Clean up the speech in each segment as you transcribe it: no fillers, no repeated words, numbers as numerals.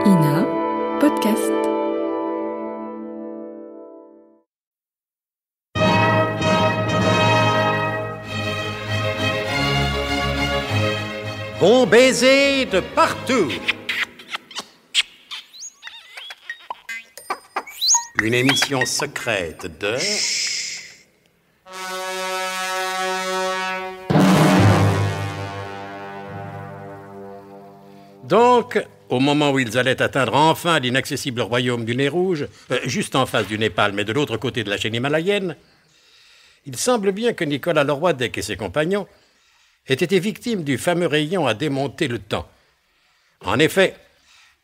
INA Podcast. Bon baiser de partout. Une émission secrète de... Donc, au moment où ils allaient atteindre enfin l'inaccessible royaume du Nez Rouge, juste en face du Népal, mais de l'autre côté de la chaîne himalayenne, il semble bien que Nicolas Leroidec et ses compagnons aient été victimes du fameux rayon à démonter le temps. En effet,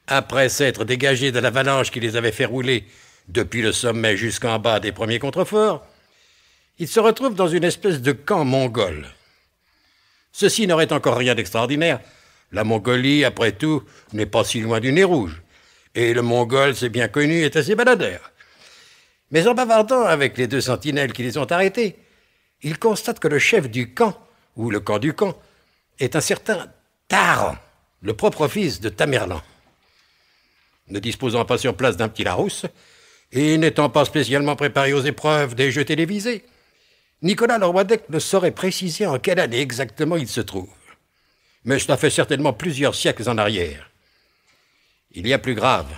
après s'être dégagés de l'avalanche qui les avait fait rouler depuis le sommet jusqu'en bas des premiers contreforts, ils se retrouvent dans une espèce de camp mongol. Ceci n'aurait encore rien d'extraordinaire. La Mongolie, après tout, n'est pas si loin du Nez Rouge. Et le Mongol, c'est bien connu, est assez baladeur. Mais en bavardant avec les deux sentinelles qui les ont arrêtés, ils constatent que le chef du camp, ou le camp du camp, est un certain Taran, le propre fils de Tamerlan. Ne disposant pas sur place d'un petit Larousse, et n'étant pas spécialement préparé aux épreuves des jeux télévisés, Nicolas Leroidec ne saurait préciser en quelle année exactement il se trouve. Mais cela fait certainement plusieurs siècles en arrière. Il y a plus grave.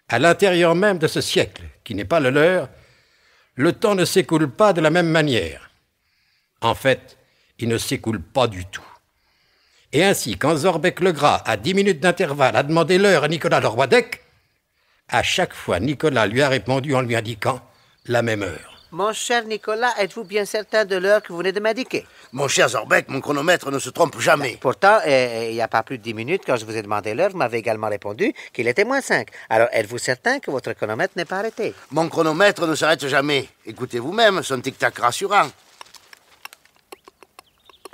À l'intérieur même de ce siècle, qui n'est pas le leur, le temps ne s'écoule pas de la même manière. En fait, il ne s'écoule pas du tout. Et ainsi, quand Zorbec le Gras, à 10 minutes d'intervalle, a demandé l'heure à Nicolas Leroidec, à chaque fois, Nicolas lui a répondu en lui indiquant la même heure. Mon cher Nicolas, êtes-vous bien certain de l'heure que vous venez de m'indiquer? Mon cher Zorbec, mon chronomètre ne se trompe jamais. Pourtant, il n'y a pas plus de 10 minutes, quand je vous ai demandé l'heure, vous m'avez également répondu qu'il était -5. Alors, êtes-vous certain que votre chronomètre n'est pas arrêté? Mon chronomètre ne s'arrête jamais. Écoutez vous-même, son tic-tac rassurant.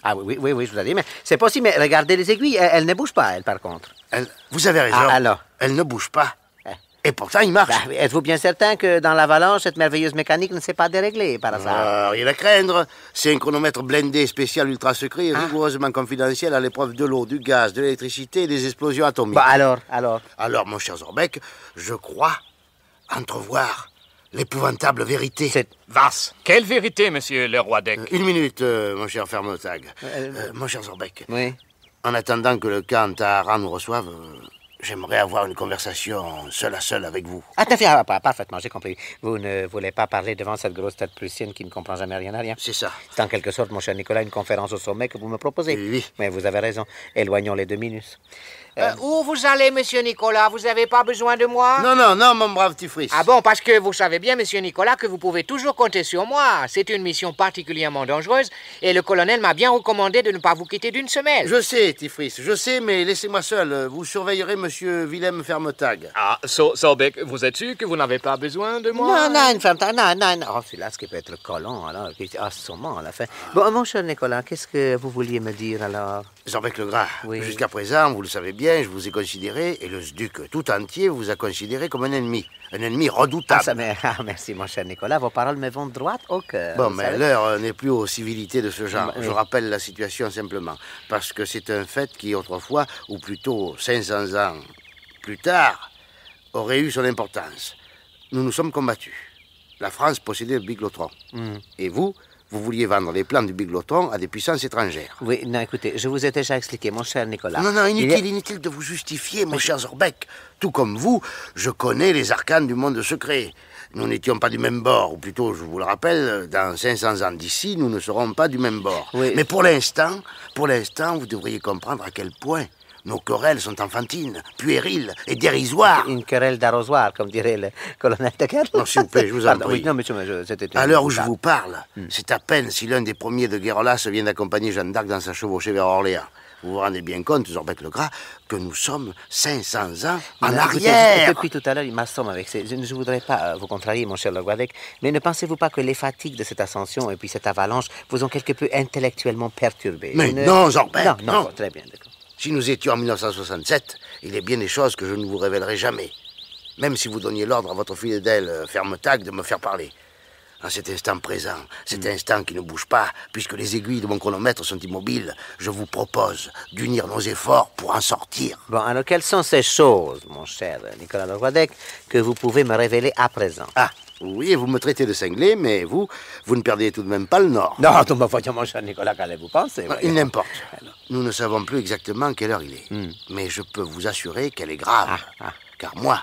Ah oui, je vous ai dit, mais c'est possible, mais regardez les aiguilles, elles ne bougent pas, elles, par contre. Vous avez raison. Ah, alors? Elle ne bouge pas. Et pourtant, il marche. Êtes-vous bien certain que dans l'avalanche, cette merveilleuse mécanique ne s'est pas déréglée par hasard? Rien à craindre. C'est un chronomètre blindé spécial ultra secret et rigoureusement confidentiel à l'épreuve de l'eau, du gaz, de l'électricité et des explosions atomiques. Bon, alors? Alors, mon cher Zorbec, je crois entrevoir l'épouvantable vérité. C'est... Vaste. Quelle vérité, monsieur Leroidec? Une minute, mon cher Fermotag. Mon cher Zorbec. Oui? En attendant que le camp Taran nous reçoive, j'aimerais avoir une conversation seul à seul avec vous. Parfaitement, j'ai compris. Vous ne voulez pas parler devant cette grosse tête prussienne qui ne comprend jamais rien à rien? C'est ça. C'est en quelque sorte, mon cher Nicolas, une conférence au sommet que vous me proposez. Oui. Mais vous avez raison. Éloignons les deux minus. Où vous allez, monsieur Nicolas? Vous n'avez pas besoin de moi? Non, mon brave petit Fritz. Ah bon, parce que vous savez bien, monsieur Nicolas, que vous pouvez toujours compter sur moi. C'est une mission particulièrement dangereuse et le colonel m'a bien recommandé de ne pas vous quitter d'une semelle. Je sais, petit Fritz, je sais, mais laissez-moi seul. Vous surveillerez monsieur Willem Fermotag. Ah, Zorbec, vous êtes sûr que vous n'avez pas besoin de moi? Non. Oh, celui-là, ce qui peut être colon, alors. Ah, sûrement, à la fin. Bon, mon cher Nicolas, qu'est-ce que vous vouliez me dire, alors? Zorbec le Gras, Oui. Jusqu'à présent, vous le savez bien, je vous ai considéré, et le SDUC tout entier vous a considéré comme un ennemi redoutable. Merci, mon cher Nicolas, vos paroles me vont droit au cœur. Bon, mais l'heure n'est plus aux civilités de ce genre. Oui. Je rappelle la situation simplement, parce que c'est un fait qui, autrefois, ou plutôt 500 ans plus tard, aurait eu son importance. Nous nous sommes combattus. La France possédait le biglotron. Et vous vouliez vendre les plans du biglotron à des puissances étrangères. Oui, non, écoutez, je vous ai déjà expliqué, mon cher Nicolas. Non, inutile de vous justifier, mon cher Zorbec. Tout comme vous, je connais les arcanes du monde secret. Nous n'étions pas du même bord, ou plutôt, je vous le rappelle, dans 500 ans d'ici, nous ne serons pas du même bord. Oui. Mais pour l'instant, vous devriez comprendre à quel point nos querelles sont enfantines, puériles et dérisoires. Une querelle d'arrosoir, comme dirait le colonel de Guerre. Non, s'il vous plaît, je vous en prie. Oui, non, monsieur, c'était... À l'heure où je vous parle, c'est à peine si l'un des premiers de Guerolas vient d'accompagner Jeanne d'Arc dans sa chevauchée vers Orléans. Vous vous rendez bien compte, Zorbec le Gras, que nous sommes 500 ans en arrière. Depuis tout à l'heure, il m'assomme avec ces... Je ne voudrais pas vous contrarier, mon cher Leroidec, mais ne pensez-vous pas que les fatigues de cette ascension et puis cette avalanche vous ont quelque peu intellectuellement perturbé? Mais non, Zorbec, non. Très bien, d'accord. Si nous étions en 1967, il est bien des choses que je ne vous révélerai jamais. Même si vous donniez l'ordre à votre fidèle Fermotag de me faire parler. En cet instant présent, cet instant qui ne bouge pas, puisque les aiguilles de mon chronomètre sont immobiles, je vous propose d'unir nos efforts pour en sortir. Bon, alors quelles sont ces choses, mon cher Nicolas Leroydec, que vous pouvez me révéler à présent? Ah, oui, vous me traitez de cinglé, mais vous ne perdez tout de même pas le nord. Non, voyons, mon cher Nicolas, qu'allez-vous penser? Il n'importe. Nous ne savons plus exactement quelle heure il est. Mais je peux vous assurer qu'elle est grave. Car moi,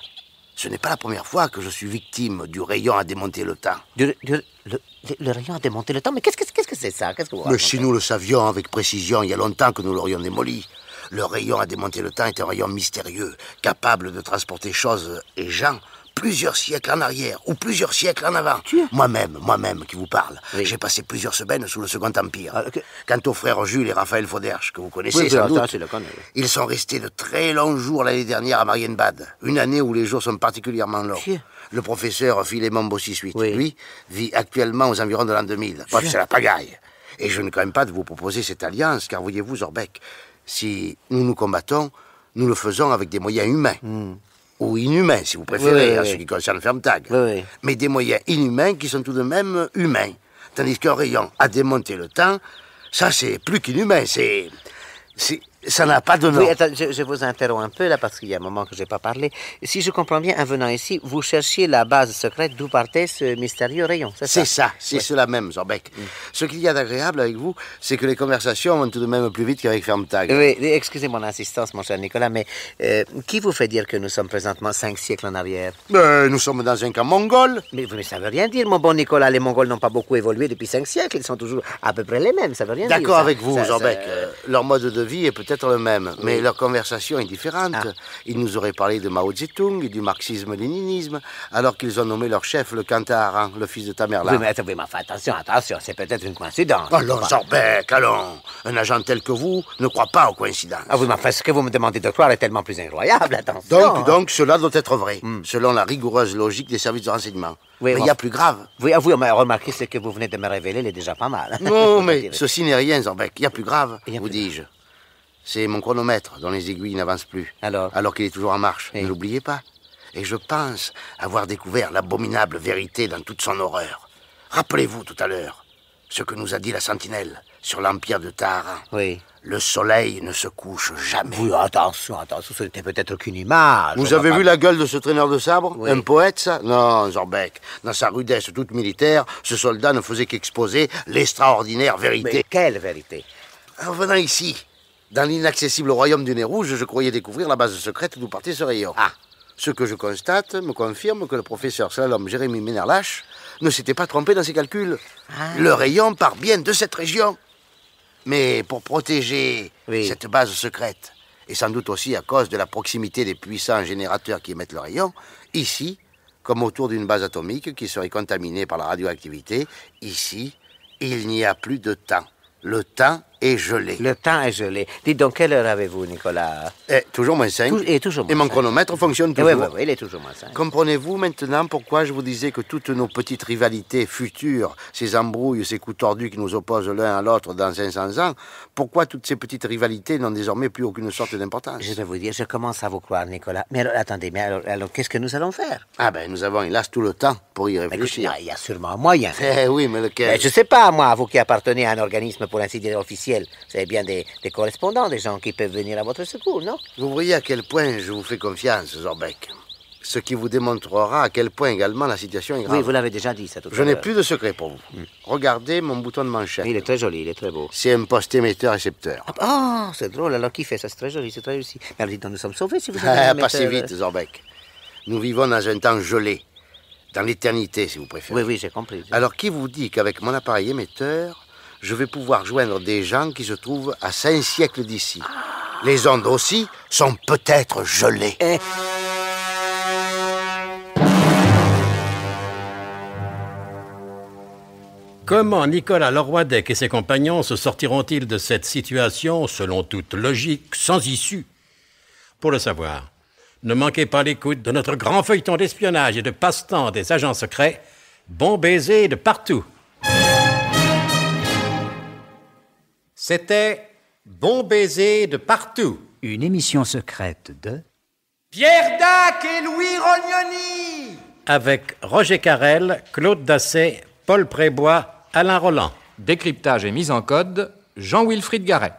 ce n'est pas la première fois que je suis victime du rayon à démonter le temps. Le rayon a démonté le temps? Mais qu'est-ce que c'est ça? Qu'est-ce que vous Mais racontez? si nous le savions avec précision, il y a longtemps que nous l'aurions démoli. Le rayon à démonter le temps est un rayon mystérieux, capable de transporter choses et gens plusieurs siècles en arrière ou plusieurs siècles en avant. Moi-même qui vous parle, j'ai passé plusieurs semaines sous le Second Empire. Quant aux frères Jules et Raphaël Foderche, que vous connaissez sans doute, je le connais. ils sont restés de très longs jours l'année dernière à Marienbad, une année où les jours sont particulièrement longs. Le professeur Philémon Bossy-Suite, lui, vit actuellement aux environs de l'an 2000. Bref, c'est la pagaille. Et je ne crains pas de vous proposer cette alliance, car voyez-vous, Zorbeck, si nous nous combattons, nous le faisons avec des moyens humains. Ou inhumains, si vous préférez, en ce qui concerne Fermtag. Mais des moyens inhumains qui sont tout de même humains. Tandis qu'un rayon à démonter le temps, ça c'est plus qu'inhumain, ça n'a pas de nom. Oui, attends, je vous interromps un peu là parce qu'il y a un moment que je n'ai pas parlé. Si je comprends bien, en venant ici, vous cherchiez la base secrète d'où partait ce mystérieux rayon, c'est ça? C'est ça, c'est cela même, Zorbeck. Ce qu'il y a d'agréable avec vous, c'est que les conversations vont tout de même plus vite qu'avec Fermtag. Oui, excusez mon insistance, mon cher Nicolas, mais qui vous fait dire que nous sommes présentement 5 siècles en arrière? Nous sommes dans un camp mongol. Mais ça ne veut rien dire, mon bon Nicolas. Les Mongols n'ont pas beaucoup évolué depuis 5 siècles. Ils sont toujours à peu près les mêmes, ça veut rien dire. D'accord avec vous, Zorbeck. Leur mode de vie est peut-être le même, mais leur conversation est différente. Ils nous auraient parlé de Mao Tse-tung et du marxisme-léninisme, alors qu'ils ont nommé leur chef le Kantaharan, le fils de Tamerlan. Oui, mais enfin, attention, c'est peut-être une coïncidence. Allons, Zorbeck, allons. Un agent tel que vous ne croit pas aux coïncidences. Ah oui, mais enfin, ce que vous me demandez de croire est tellement plus incroyable, attention. Donc, cela doit être vrai, selon la rigoureuse logique des services de renseignement. Oui, mais il y a plus grave. Oui, mais remarquez, ce que vous venez de me révéler, il est déjà pas mal. Non, mais ceci n'est rien, Zorbeck. Il y a plus grave, vous dis-je. C'est mon chronomètre dont les aiguilles n'avancent plus. Alors qu'il est toujours en marche. Ne l'oubliez pas. Et je pense avoir découvert l'abominable vérité dans toute son horreur. Rappelez-vous tout à l'heure ce que nous a dit la sentinelle sur l'empire de Taharan. Oui. Le soleil ne se couche jamais. Oui, attention, ce n'était peut-être qu'une image. Vous avez vu la gueule de ce traîneur de sabre? Un poète, ça? Non, Zorbeck. Dans sa rudesse toute militaire, ce soldat ne faisait qu'exposer l'extraordinaire vérité. Mais quelle vérité? En venant ici, dans l'inaccessible royaume du nez rouge, je croyais découvrir la base secrète d'où partait ce rayon. Ce que je constate me confirme que le professeur Slalom Jérémy Ménerlache ne s'était pas trompé dans ses calculs. Le rayon part bien de cette région. Mais pour protéger cette base secrète, et sans doute aussi à cause de la proximité des puissants générateurs qui émettent le rayon, ici, comme autour d'une base atomique qui serait contaminée par la radioactivité, ici, il n'y a plus de temps. Le temps est gelé. Le temps est gelé. Dites donc, quelle heure avez-vous, Nicolas? Toujours moins 5. Toujours moins et mon 5. chronomètre fonctionne toujours. Oui, il est toujours moins 5. Comprenez-vous maintenant pourquoi je vous disais que toutes nos petites rivalités futures, ces embrouilles, ces coups tordus qui nous opposent l'un à l'autre dans 500 ans, pourquoi toutes ces petites rivalités n'ont désormais plus aucune sorte d'importance? Je vais vous dire, je commence à vous croire, Nicolas. Mais alors, attendez, alors qu'est-ce que nous allons faire? Nous avons, hélas, tout le temps pour y réfléchir. Il y a sûrement un moyen. Oui, mais lequel? Je ne sais pas, moi, vous qui appartenez à un organisme, pour ainsi dire, officiel, vous avez bien des correspondants, des gens qui peuvent venir à votre secours, non? Vous voyez à quel point je vous fais confiance, Zorbeck. Ce qui vous démontrera à quel point également la situation est grave. Oui, vous l'avez déjà dit, ça tout à l'heure. Je n'ai plus de secret pour vous. Regardez mon bouton de manchette. Il est très joli, il est très beau. C'est un poste émetteur-récepteur. C'est drôle, alors qui fait ça? C'est très joli, c'est très réussi. Mais alors dites donc, nous sommes sauvés si vous avez pas si vite, Zorbeck. Nous vivons dans un temps gelé. Dans l'éternité, si vous préférez. Oui, j'ai compris. Alors qui vous dit qu'avec mon appareil émetteur, je vais pouvoir joindre des gens qui se trouvent à 5 siècles d'ici? Les ondes aussi sont peut-être gelées. Comment Nicolas Leroydec et ses compagnons se sortiront-ils de cette situation, selon toute logique, sans issue? Pour le savoir, ne manquez pas l'écoute de notre grand feuilleton d'espionnage et de passe-temps des agents secrets, Bon baiser de partout. C'était Bon baiser de partout. Une émission secrète de Pierre Dac et Louis Rognoni. Avec Roger Carrel, Claude Dasset, Paul Prébois, Alain Roland. Décryptage et mise en code, Jean-Wilfried Garret.